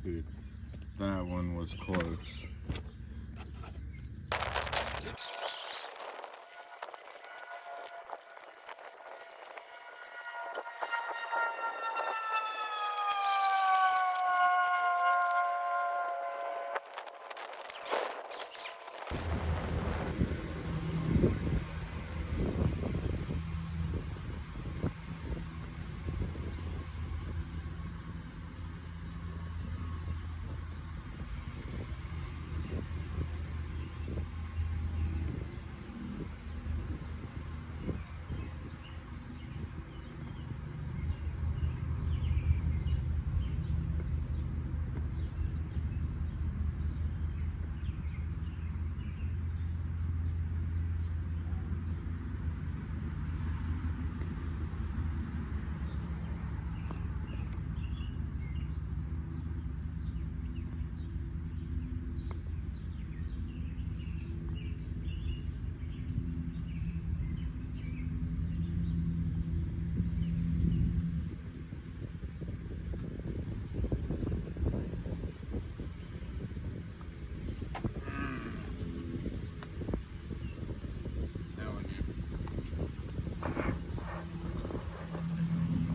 Dude, that one was close.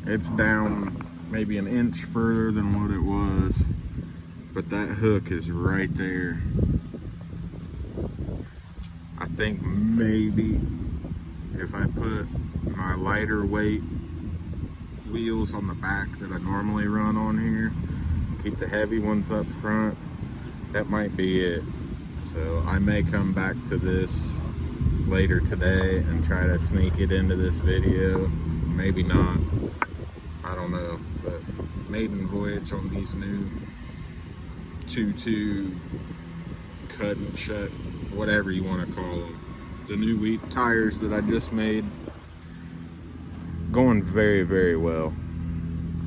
It's down maybe an inch further than what it was, but that hook is right there. I think maybe if I put my lighter weight wheels on the back that I normally run on here, keep the heavy ones up front, that might be it. So I may come back to this later today and try to sneak it into this video. Maybe not. I don't know, but maiden voyage on these new 2.2 cut and shut, whatever you want to call them. The new wheat tires that I just made. Going very, very well.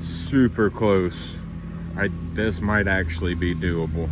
Super close. This might actually be doable.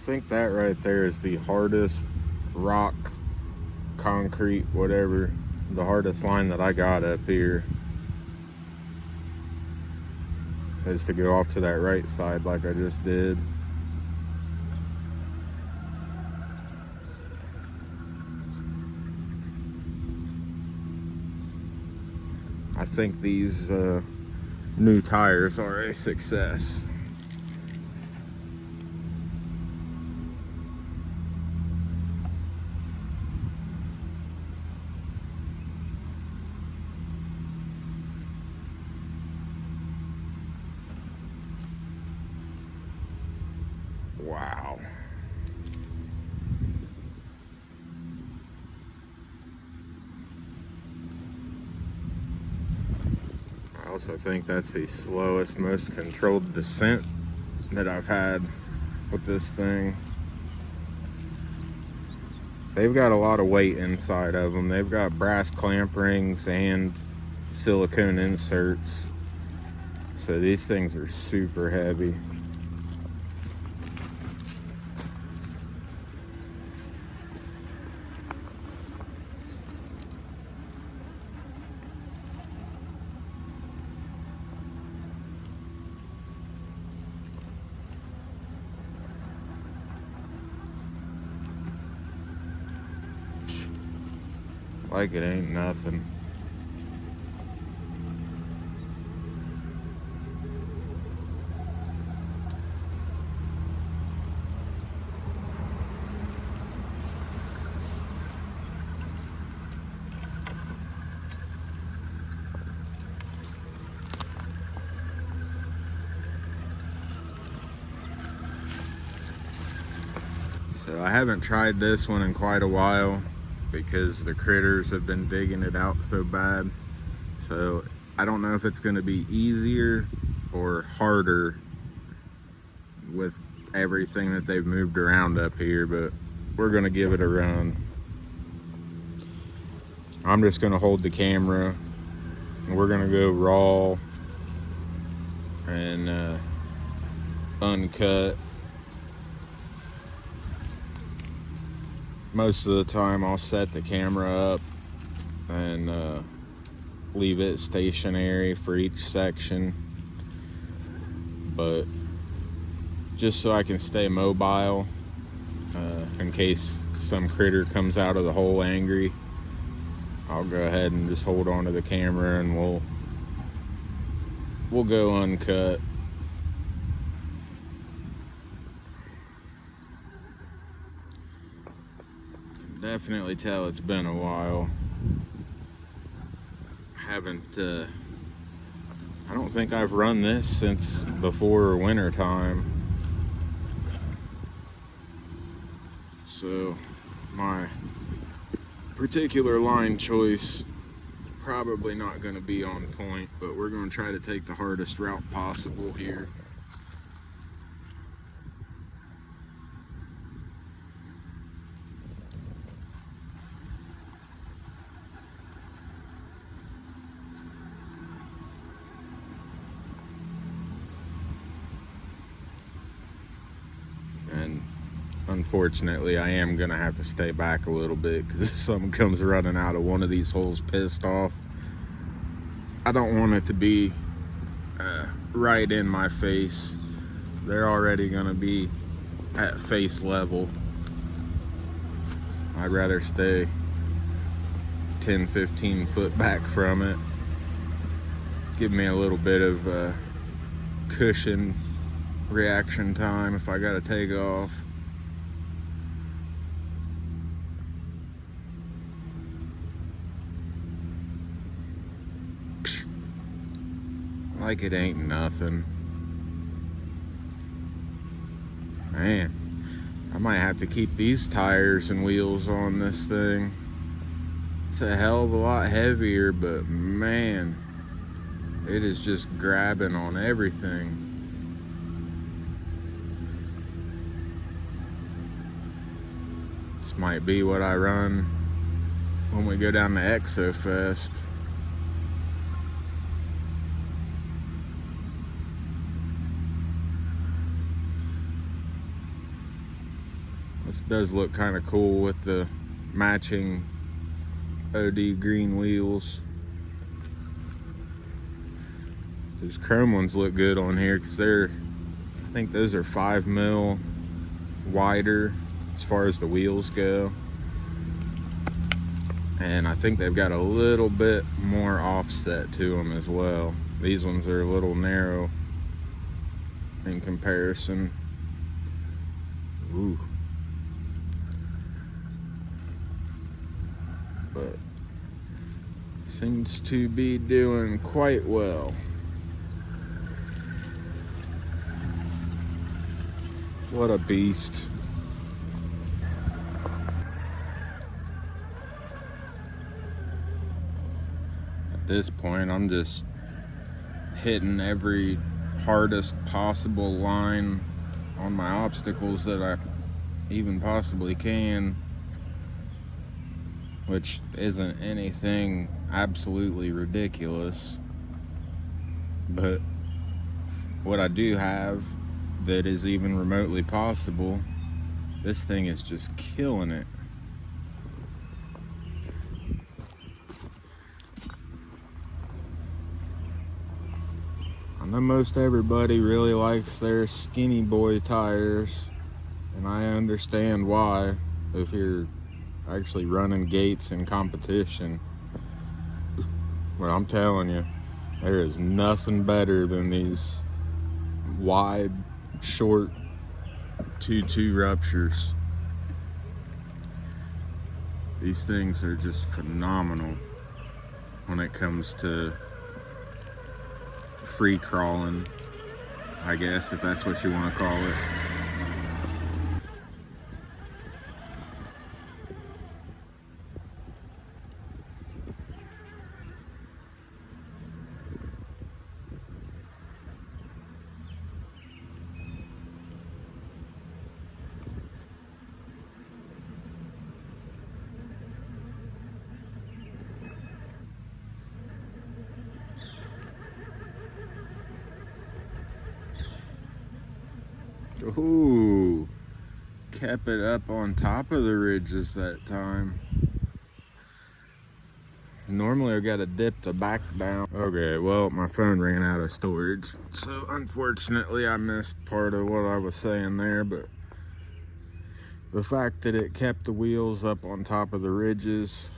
think that right there is the hardest rock, concrete, whatever, the hardest line that I got up here is to go off to that right side like I just did. I think these new tires are a success. Wow. I also think that's the slowest, most controlled descent that I've had with this thing. They've got a lot of weight inside of them. They've got brass clamp rings and silicone inserts. So these things are super heavy. Like it ain't nothing. So I haven't tried this one in quite a while because the critters have been digging it out so bad. So I don't know if it's going to be easier or harder with everything that they've moved around up here, but we're going to give it a run. I'm just going to hold the camera and we're going to go raw and uncut. Most of the time I'll set the camera up and leave it stationary for each section, but just so I can stay mobile in case some critter comes out of the hole angry, I'll go ahead and just hold on to the camera and we'll go uncut. Definitely tell it's been a while. I don't think I've run this since before winter time. So my particular line choice probably not going to be on point, but we're going to try to take the hardest route possible here. And unfortunately, I am going to have to stay back a little bit because if someone comes running out of one of these holes pissed off, I don't want it to be right in my face. They're already going to be at face level. I'd rather stay 10-15 foot back from it. Give me a little bit of cushion reaction time if I gotta take off. Like it ain't nothing. Man, I might have to keep these tires and wheels on this thing. It's a hell of a lot heavier, but man, it is just grabbing on everything. This might be what I run when we go down to Exofest. Does look kind of cool with the matching OD green wheels. These chrome ones look good on here because I think those are 5 mil wider as far as the wheels go. And I think they've got a little bit more offset to them as well. These ones are a little narrow in comparison. Ooh. But seems to be doing quite well. What a beast. At this point, I'm just hitting every hardest possible line on my obstacles that I even possibly can, which isn't anything absolutely ridiculous. But what I do have that is even remotely possible, this thing is just killing it. I know most everybody really likes their skinny boy tires, and I understand why if you're actually running gates in competition. But I'm telling you, there is nothing better than these wide, short 2.2 Ruptures. These things are just phenomenal when it comes to free crawling, I guess, if that's what you want to call it. Ooh, kept it up on top of the ridges that time. Normally I gotta dip the back down. Okay, well, my phone ran out of storage, so unfortunately I missed part of what I was saying there, but the fact that it kept the wheels up on top of the ridges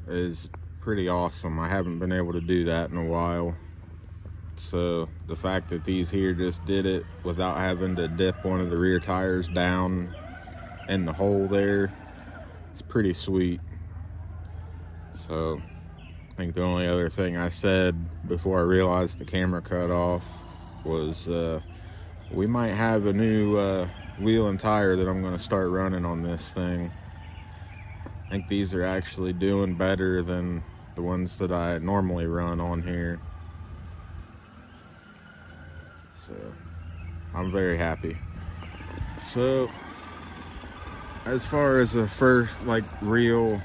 is pretty awesome. I haven't been able to do that in a while. So the fact that these here just did it without having to dip one of the rear tires down in the hole there, it's pretty sweet. So I think the only other thing I said before I realized the camera cut off was we might have a new wheel and tire that I'm going to start running on this thing. I think these are actually doing better than the ones that I normally run on here. So I'm very happy. So as far as a first real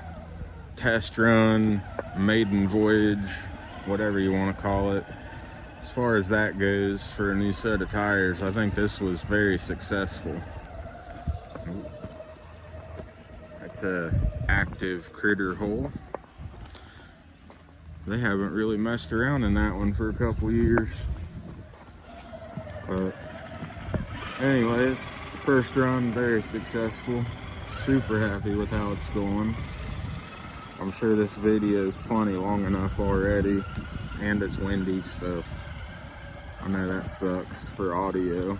test run, maiden voyage, whatever you want to call it, as far as that goes for a new set of tires, I think this was very successful. That's a active critter hole. They haven't really messed around in that one for a couple years. But anyways, first run, very successful. Super happy with how it's going. I'm sure this video is plenty long enough already, and it's windy, so I know that sucks for audio.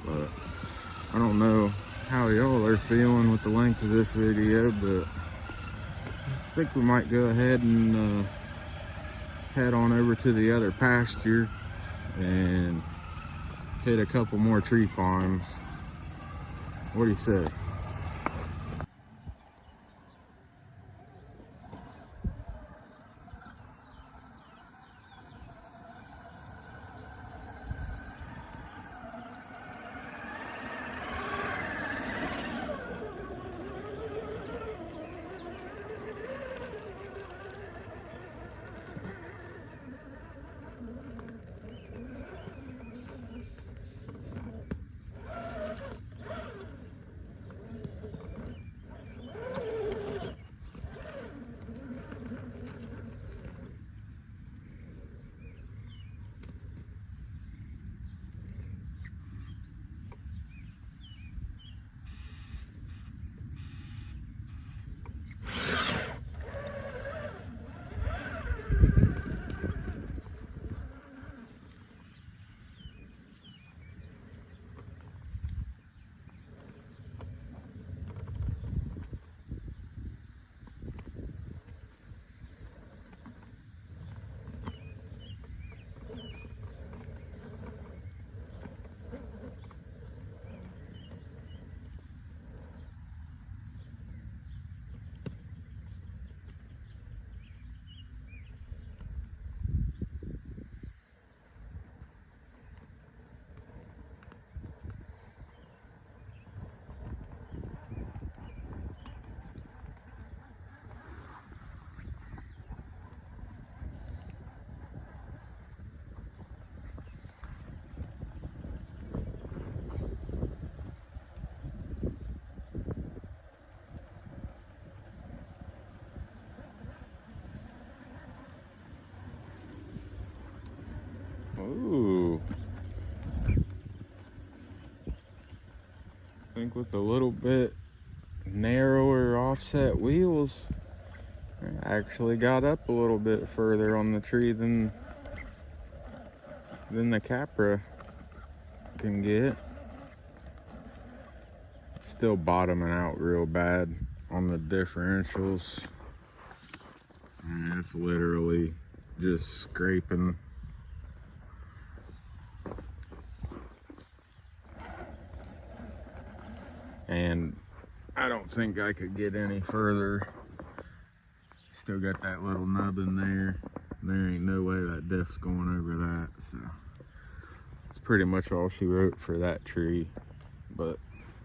But I don't know how y'all are feeling with the length of this video, but I think we might go ahead and head on over to the other pasture and hit a couple more tree climbs. What do you say? think with a little bit narrower offset wheels, I actually got up a little bit further on the tree than the Capra can get. Still bottoming out real bad on the differentials. And it's literally just scraping. And I don't think I could get any further. Still got that little nub in there. There ain't no way that diff's going over that. So it's pretty much all she wrote for that tree. But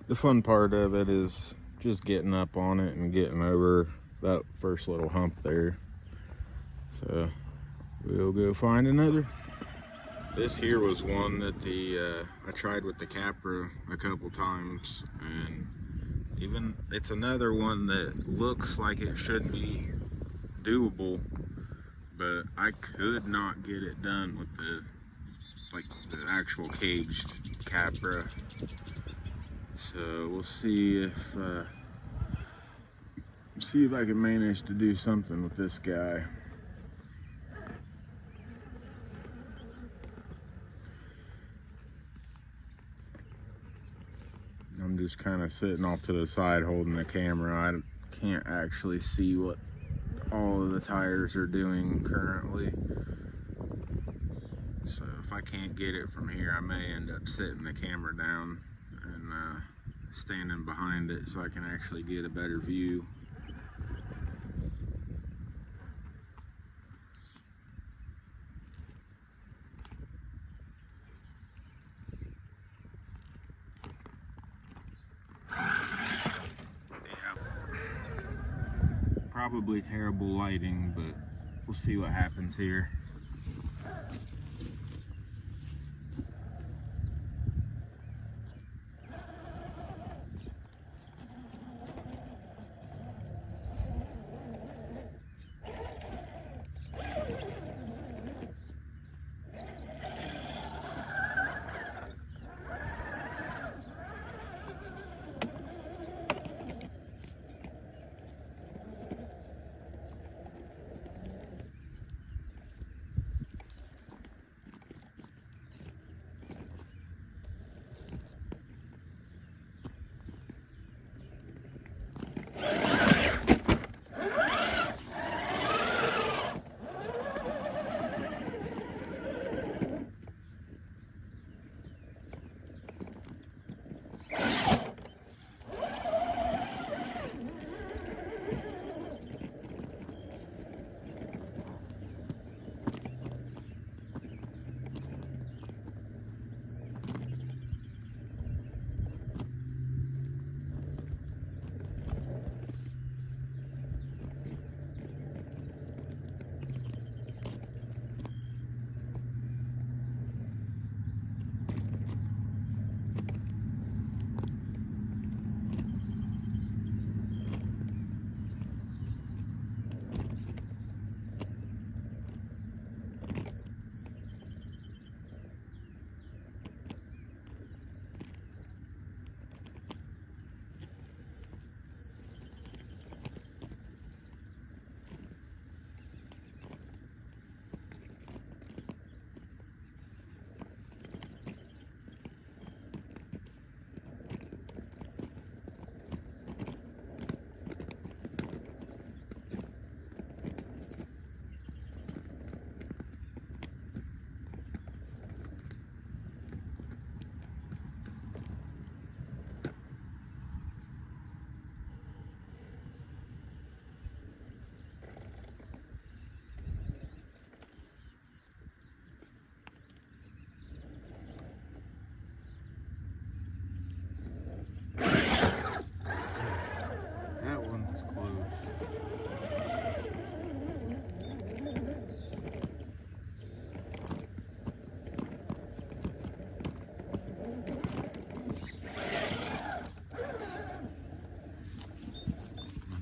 the fun part of it is just getting up on it and getting over that first little hump there. So we'll go find another. This here was one that I tried with the Capra a couple times, and even it's another one that looks like it should be doable, but I could not get it done with the actual caged Capra. So we'll see if I can manage to do something with this guy. I'm just kind of sitting off to the side holding the camera. I can't actually see what all of the tires are doing currently. So if I can't get it from here, I may end up sitting the camera down and standing behind it so I can actually get a better view. Probably terrible lighting, but we'll see what happens here.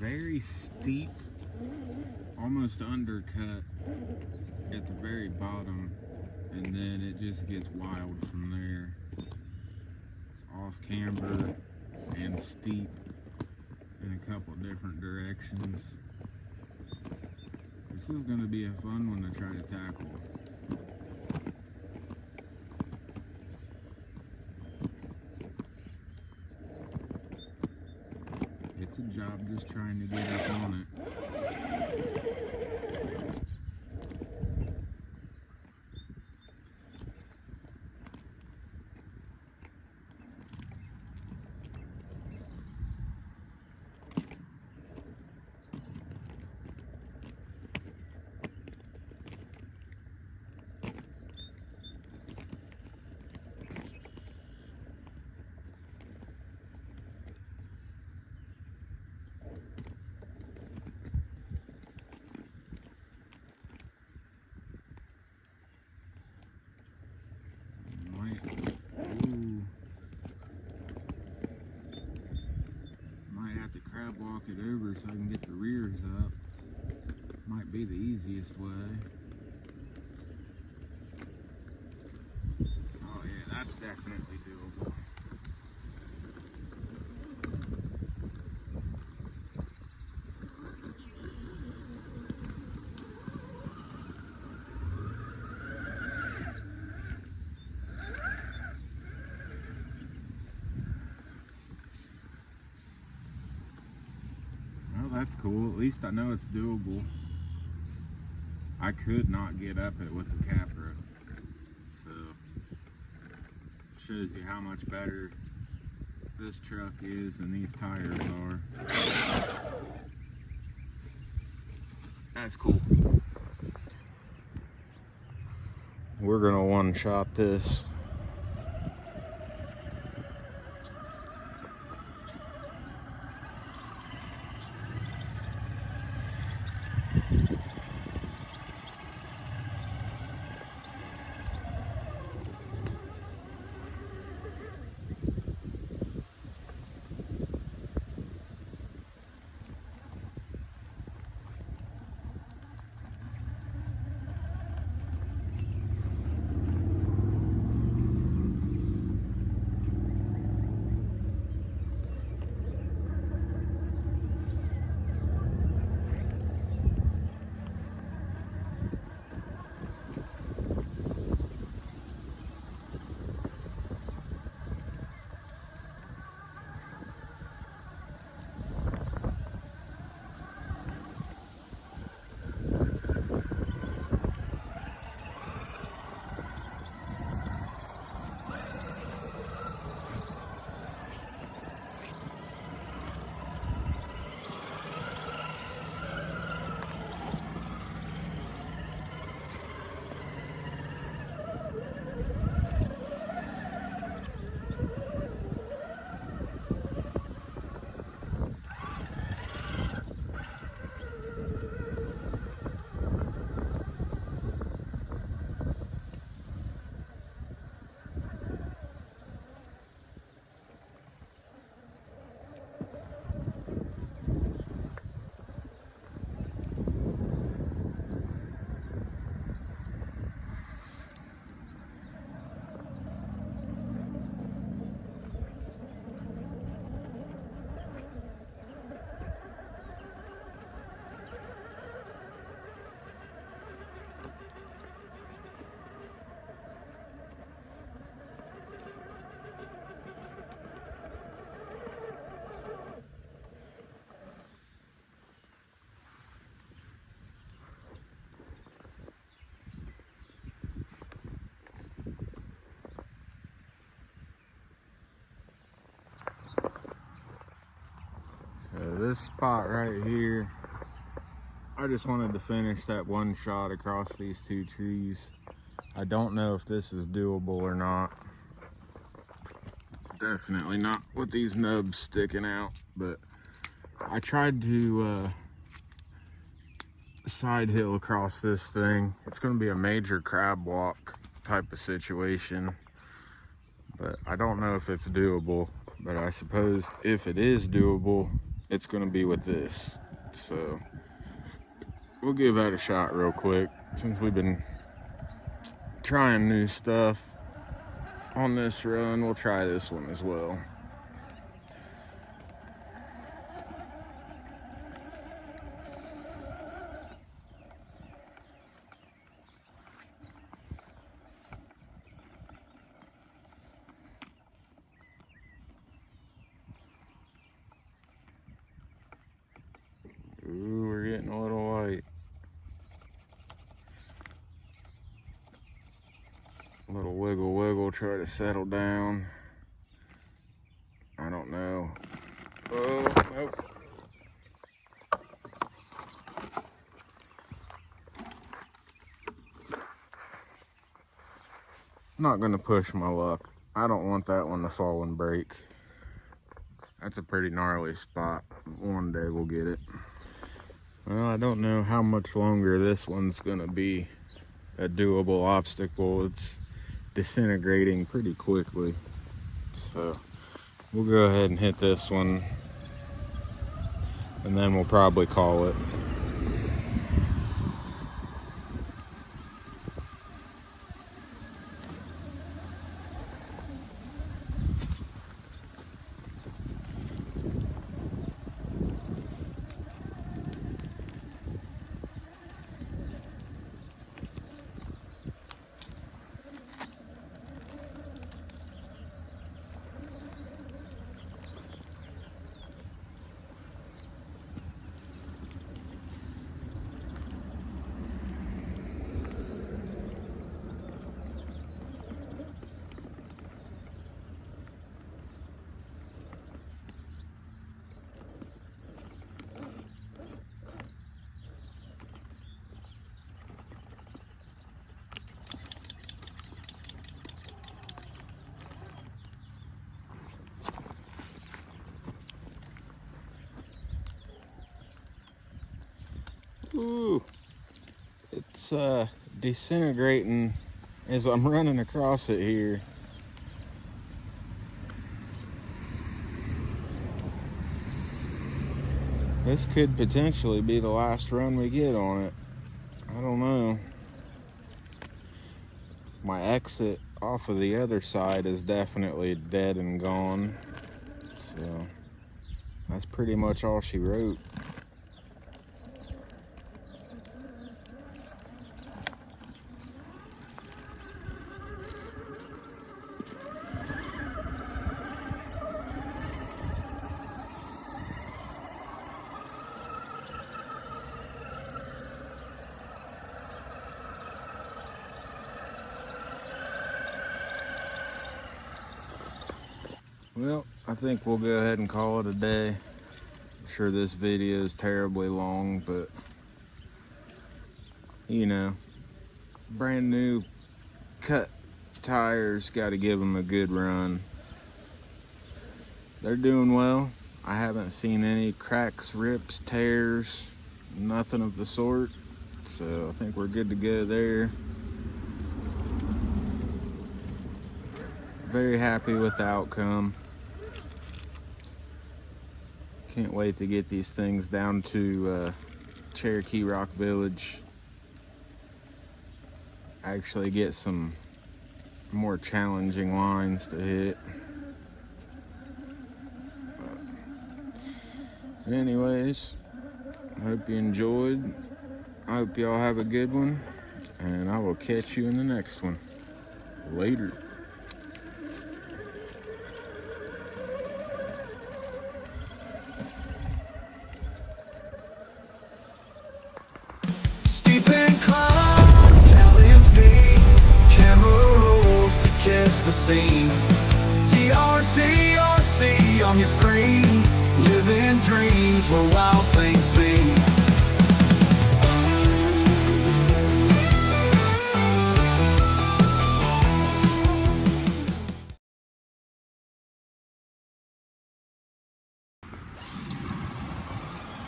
Very steep, almost undercut at the very bottom, and then it just gets wild from there. It's off camber, and steep in a couple different directions. This is going to be a fun one to try to tackle. It's a job just trying to get up on it. Might have to crab walk it over so I can get the rears up. Might be the easiest way. Oh yeah, that's definitely doable. Well, that's cool. At least I know it's doable. I could not get up it with the Capra, so shows you how much better this truck is than these tires are. That's cool. We're gonna one-shot this. So this spot right here, I just wanted to finish that one shot across these two trees. I don't know if this is doable or not. Definitely not with these nubs sticking out, but I tried to side hill across this thing. It's going to be a major crab walk type of situation, but I don't know if it's doable. But I suppose if it is doable, it's going to be with this. So we'll give that a shot real quick, since we've been trying new stuff on this run. We'll try this one as well. will try to settle down. I don't know. Oh, nope. Not gonna push my luck. I don't want that one to fall and break. That's a pretty gnarly spot. One day we'll get it. Well, I don't know how much longer this one's gonna be a doable obstacle. It's disintegrating pretty quickly. So we'll go ahead and hit this one, and then we'll probably call it. Ooh, it's disintegrating as I'm running across it here. This could potentially be the last run we get on it. I don't know. My exit off of the other side is definitely dead and gone. So that's pretty much all she wrote. Well, I think we'll go ahead and call it a day. I'm sure this video is terribly long, but you know, brand new cut tires, got to give them a good run. They're doing well. I haven't seen any cracks, rips, tears, nothing of the sort. So I think we're good to go there. Very happy with the outcome. Can't wait to get these things down to Cherokee Rock Village. Actually get some more challenging lines to hit. But anyways, I hope you enjoyed. I hope y'all have a good one, and I will catch you in the next one. Later. The scene, TRC on your screen, living dreams where wild things be.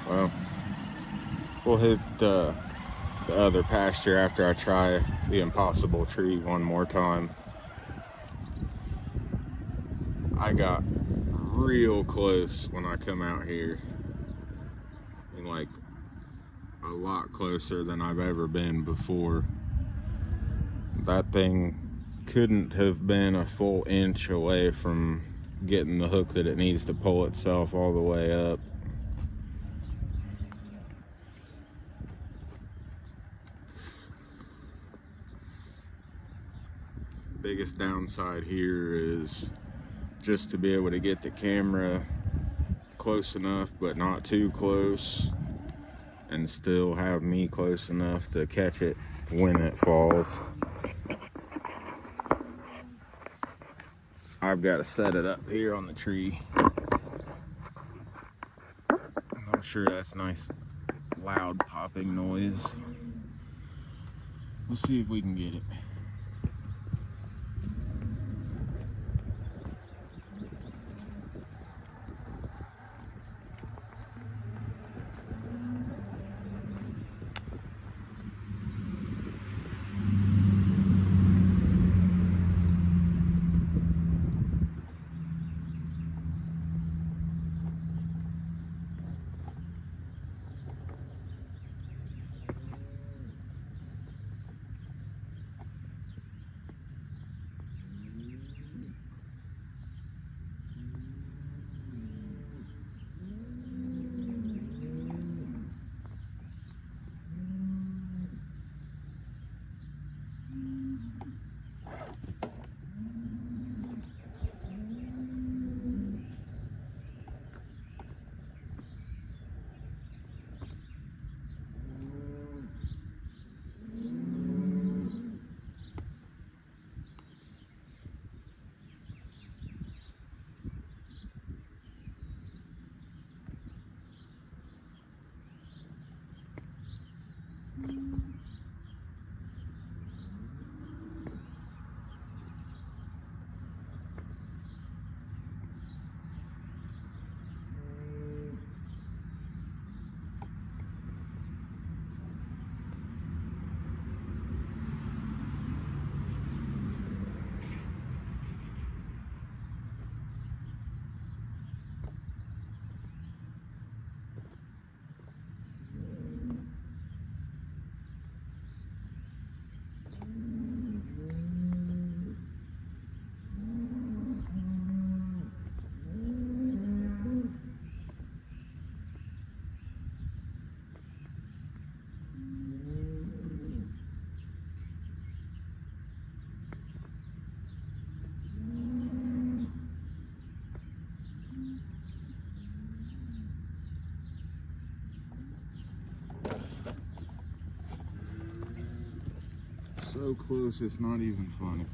Well, we'll hit the other pasture after I try the impossible tree one more time. I got real close when I come out here. I mean, like a lot closer than I've ever been before. That thing couldn't have been a full inch away from getting the hook that it needs to pull itself all the way up. Biggest downside here is just to be able to get the camera close enough but not too close, and still have me close enough to catch it when it falls. I've got to set it up here on the tree. I'm sure that's nice loud popping noise. We'll see if we can get it. So close, it's not even funny.